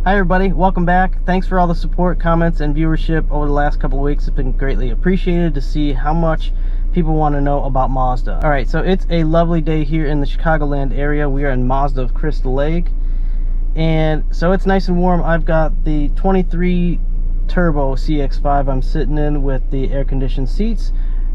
Hi everybody, welcome back. Thanks for all the support, comments, and viewership over the last couple of weeks. It's been greatly appreciated to see how much people want to know about Mazda. Alright, so it's a lovely day here in the Chicagoland area. We are in Mazda of Crystal Lake. And so it's nice and warm. I've got the 23 Turbo CX-5 I'm sitting in with the air-conditioned seats.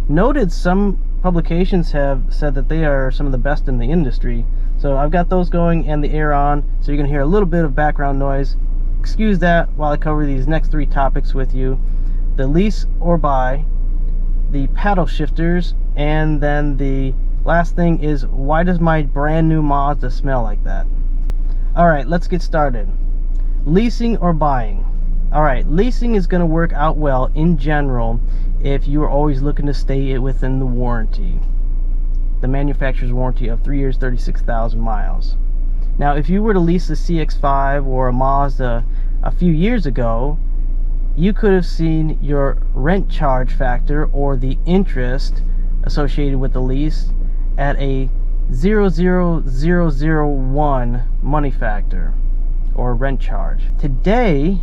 Noted some publications have said that they are some of the best in the industry. So I've got those going and the air on, so you're going to hear a little bit of background noise. Excuse that while I cover these next three topics with you: the lease or buy, the paddle shifters, and then the last thing is, why does my brand new Mazda smell like that? Alright, let's get started. Leasing or buying. Alright, leasing is going to work out well in general if you are always looking to stay within the warranty. The manufacturer's warranty of 3 years, 36,000 miles. Now, if you were to lease a CX-5 or a Mazda a few years ago, you could have seen your rent charge factor, or the interest associated with the lease, at a 0.0001 money factor, or rent charge. Today,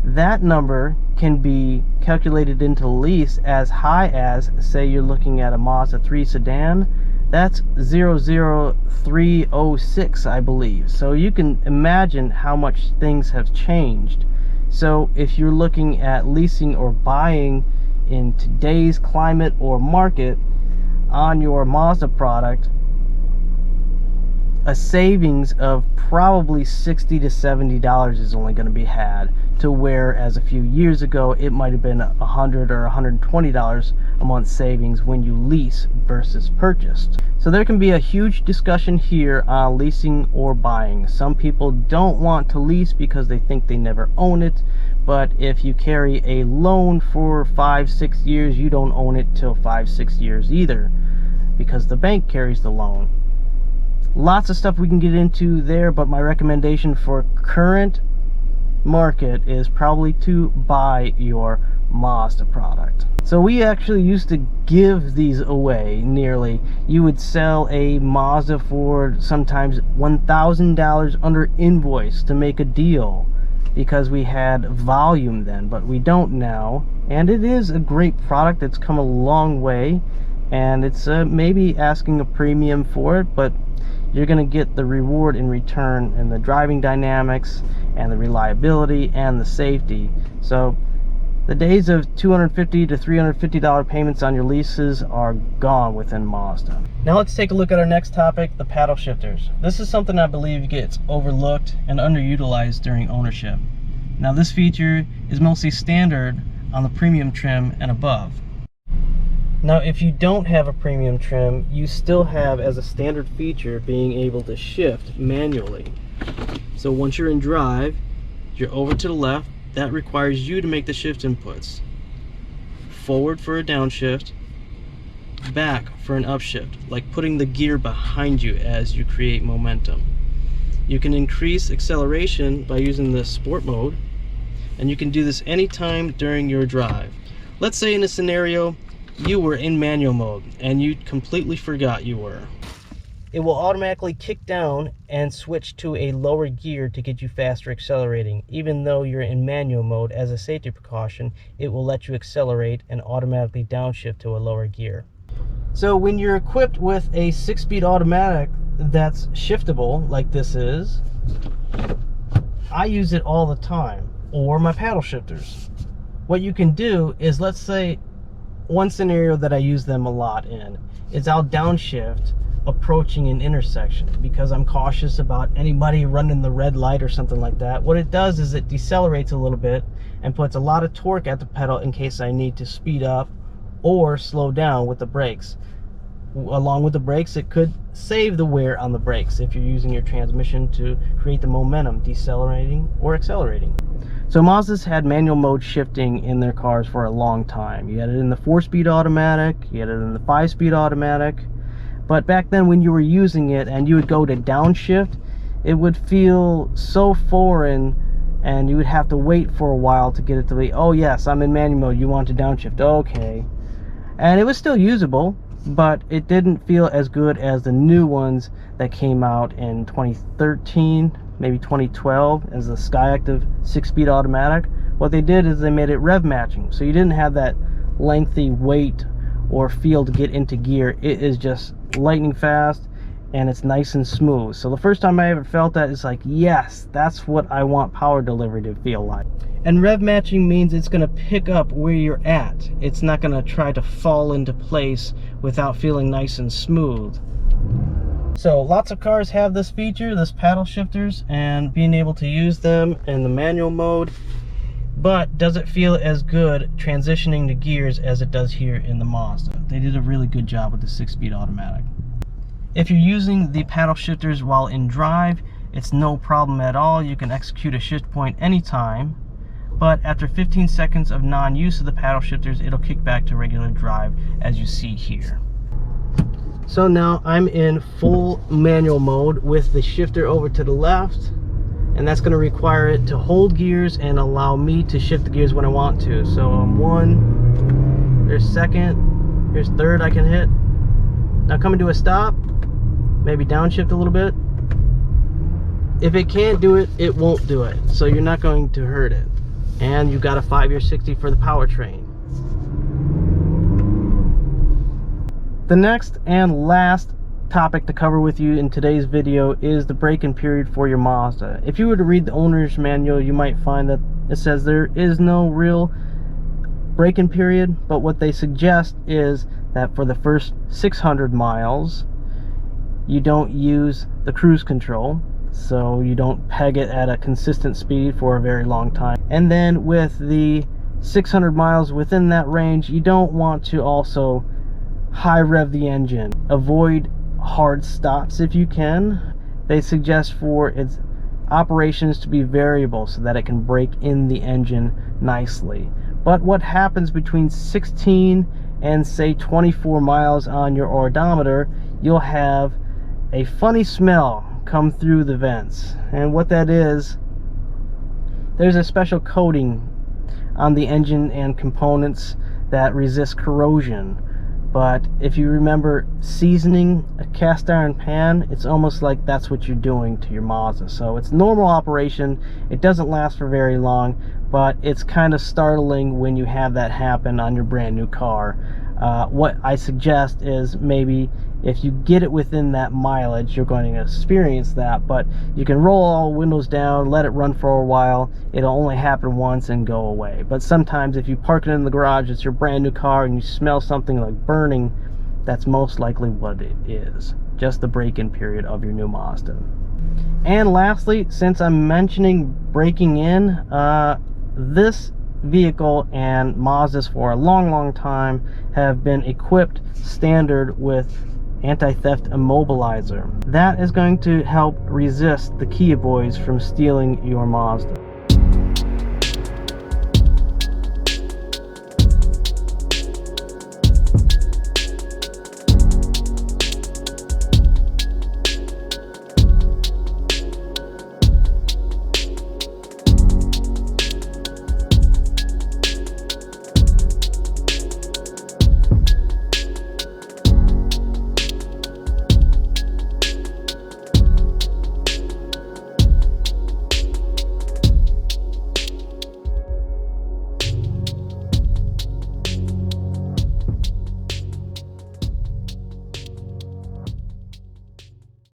that number can be calculated into lease as high as, say you're looking at a Mazda 3 sedan, that's 0.0306, I believe. So you can imagine how much things have changed. So if you're looking at leasing or buying in today's climate or market on your Mazda product, a savings of probably $60 to $70 is only going to be had, to whereas a few years ago it might have been $100 or $120 a month savings when you lease versus purchased. So there can be a huge discussion here on leasing or buying. Some people don't want to lease because they think they never own it, but if you carry a loan for 5-6 years, you don't own it till 5-6 years either, because the bank carries the loan. Lots of stuff we can get into there, but my recommendation for current market is probably to buy your Mazda product. So we actually used to give these away nearly. You would sell a Mazda for sometimes $1,000 under invoice to make a deal, because we had volume then, but we don't now. And it is a great product. It's come a long way, and it's maybe asking a premium for it, but you're going to get the reward in return, and the driving dynamics and the reliability and the safety. So the days of $250 to $350 payments on your leases are gone within Mazda. Now let's take a look at our next topic, the paddle shifters. This is something I believe gets overlooked and underutilized during ownership. Now this feature is mostly standard on the premium trim and above. Now, if you don't have a premium trim, you still have as a standard feature being able to shift manually. So once you're in drive, you're over to the left. That requires you to make the shift inputs. Forward for a downshift, back for an upshift, like putting the gear behind you as you create momentum. You can increase acceleration by using the sport mode, and you can do this anytime during your drive. Let's say in a scenario you were in manual mode and you completely forgot you were. It will automatically kick down and switch to a lower gear to get you faster accelerating. Even though you're in manual mode, as a safety precaution, it will let you accelerate and automatically downshift to a lower gear. So when you're equipped with a 6-speed automatic that's shiftable, like this is, I use it all the time, or my paddle shifters. What you can do is, let's say, one scenario that I use them a lot in is I'll downshift approaching an intersection because I'm cautious about anybody running the red light or something like that. What it does is it decelerates a little bit and puts a lot of torque at the pedal in case I need to speed up or slow down with the brakes. Along with the brakes, it could save the wear on the brakes if you're using your transmission to create the momentum, decelerating or accelerating. So Mazda's had manual mode shifting in their cars for a long time. You had it in the 4-speed automatic, you had it in the 5-speed automatic, but back then when you were using it and you would go to downshift, it would feel so foreign, and you would have to wait for a while to get it to be, oh yes, I'm in manual mode, you want to downshift, okay. And it was still usable, but it didn't feel as good as the new ones that came out in 2013, maybe 2012, as the Skyactiv 6-speed automatic. What they did is they made it rev matching, so you didn't have that lengthy wait or feel to get into gear. It is just lightning fast and it's nice and smooth. So the first time I ever felt that, it's like, yes, that's what I want power delivery to feel like. And rev matching means it's going to pick up where you're at. It's not going to try to fall into place without feeling nice and smooth. So lots of cars have this feature, this paddle shifters, and being able to use them in the manual mode, but does it feel as good transitioning to gears as it does here in the Mazda. They did a really good job with the 6-speed automatic. If you're using the paddle shifters while in drive, it's no problem at all. You can execute a shift point anytime, but after 15 seconds of non-use of the paddle shifters, it'll kick back to regular drive, as you see here. So now I'm in full manual mode with the shifter over to the left, and that's going to require it to hold gears and allow me to shift the gears when I want to. So one, there's second, here's third I can hit. Now coming to a stop, maybe downshift a little bit. If it can't do it, it won't do it. So you're not going to hurt it. And you've got a 5-year 60 for the powertrain. The next and last topic to cover with you in today's video is the break-in period for your Mazda. If you were to read the owner's manual, you might find that it says there is no real break-in period, but what they suggest is that for the first 600 miles, you don't use the cruise control, so you don't peg it at a consistent speed for a very long time. And then with the 600 miles within that range, you don't want to also high rev the engine. Avoid hard stops if you can. They suggest for its operations to be variable so that it can break in the engine nicely. But what happens between 16 and say 24 miles on your odometer, you'll have a funny smell come through the vents. And what that is, there's a special coating on the engine and components that resist corrosion. But if you remember seasoning a cast iron pan, it's almost like that's what you're doing to your Mazda. So it's normal operation. It doesn't last for very long, but it's kind of startling when you have that happen on your brand new car. What I suggest is maybe if you get it within that mileage, you're going to experience that, but you can roll all windows down, let it run for a while. It'll only happen once and go away. But sometimes if you park it in the garage, it's your brand new car, and you smell something like burning, that's most likely what it is. Just the break-in period of your new Mazda. And lastly, since I'm mentioning breaking in, this vehicle and Mazdas for a long time have been equipped standard with anti-theft immobilizer. That is going to help resist the Kia boys from stealing your Mazda.